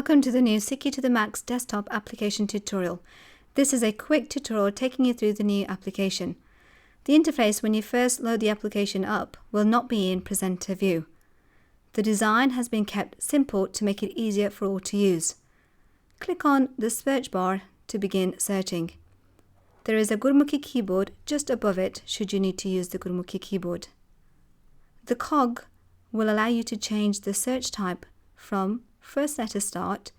Welcome to the new SikhiToTheMax desktop application tutorial. This is a quick tutorial taking you through the new application. The interface when you first load the application up will not be in presenter view. The design has been kept simple to make it easier for all to use. Click on the search bar to begin searching. There is a Gurmukhi keyboard just above it should you need to use the Gurmukhi keyboard. The cog will allow you to change the search type from first letter start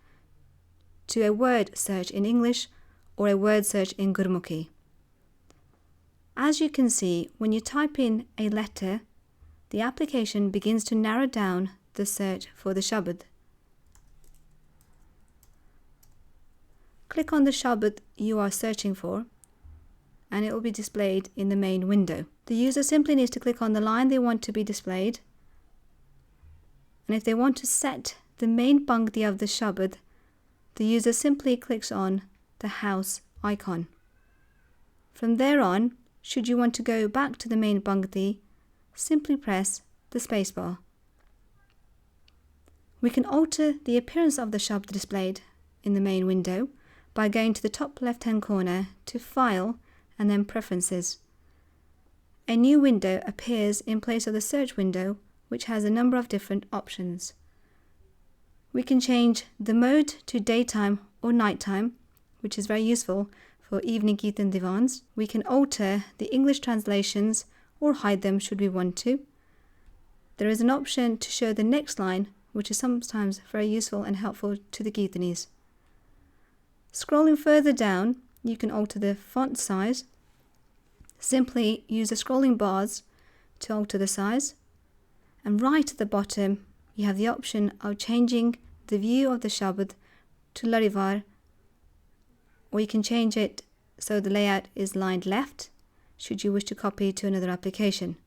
to a word search in English or a word search in Gurmukhi. As you can see, when you type in a letter, the application begins to narrow down the search for the shabad. Click on the shabad you are searching for and it will be displayed in the main window. The user simply needs to click on the line they want to be displayed, and if they want to set the main pangti of the shabad, the user simply clicks on the house icon. From there on, should you want to go back to the main pangti, simply press the spacebar. We can alter the appearance of the shabad displayed in the main window by going to the top left hand corner to File and then Preferences. A new window appears in place of the search window, which has a number of different options. We can change the mode to daytime or nighttime, which is very useful for evening Kirtan divans. We can alter the English translations or hide them should we want to. There is an option to show the next line, which is sometimes very useful and helpful to the Kirtanis. Scrolling further down, you can alter the font size. Simply use the scrolling bars to alter the size. And right at the bottom, you have the option of changing the view of the shabad to Larivar, or you can change it so the layout is lined left should you wish to copy to another application.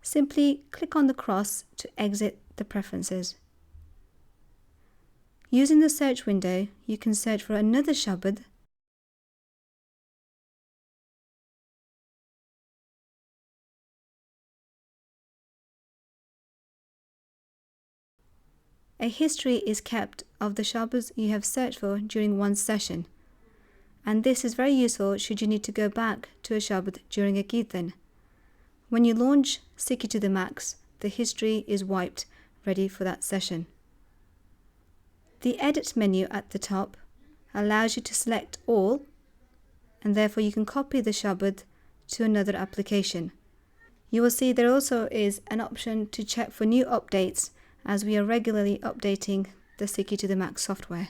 Simply click on the cross to exit the preferences. Using the search window, you can search for another shabad A history is kept of the shabads you have searched for during one session, and this is very useful should you need to go back to a shabad during a kirtan. When you launch SikhiToTheMax, the history is wiped, ready for that session. The Edit menu at the top allows you to select all, and therefore you can copy the shabad to another application. You will see there also is an option to check for new updates, as we are regularly updating the SikhiToTheMax software.